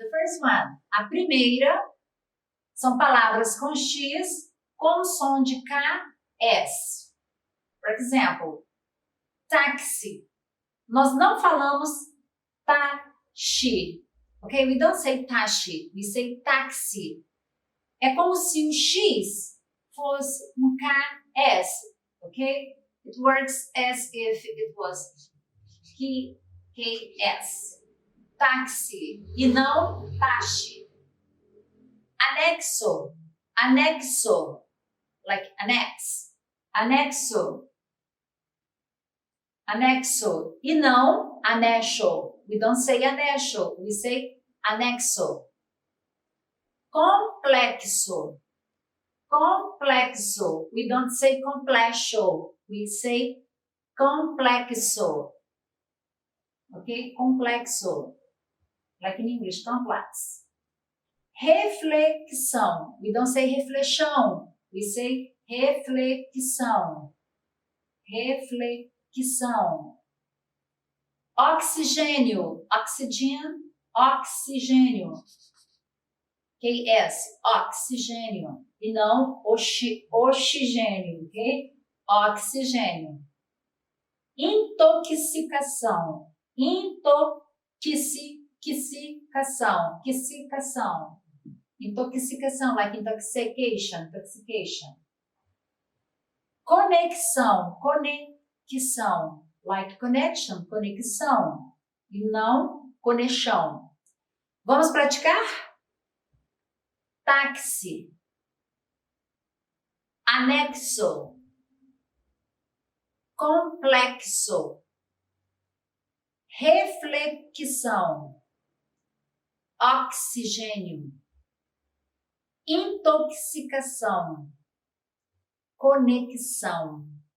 The first one. A primeira são palavras com X com som de K, S. For example, taxi. Nós não falamos taxi. Ok? We don't say taxi. We say taxi. É como se o X fosse um KS. Ok? It works as if it was KS. Táxi e não taxi. Anexo. Anexo. Like annex. Anexo. Anexo. E não anexo. We don't say anexo. We say anexo. Complexo. Complexo. We don't say complexo. We say complexo. Ok? Complexo. Like in English, complex. Reflexão. We don't say reflexão. We say reflexão. Reflexão. Oxigênio. Oxygen. Oxigênio. KS. Oxigênio. E não oxigênio. Ok? Oxigênio. Intoxicação. Intoxicação. Intoxicação, like intoxication. Intoxication. Conexão. Conexão. Like connection. Conexão. E não conexão. Vamos praticar? Táxi. Anexo. Complexo. Reflexão. Oxigênio. Intoxicação. Conexão.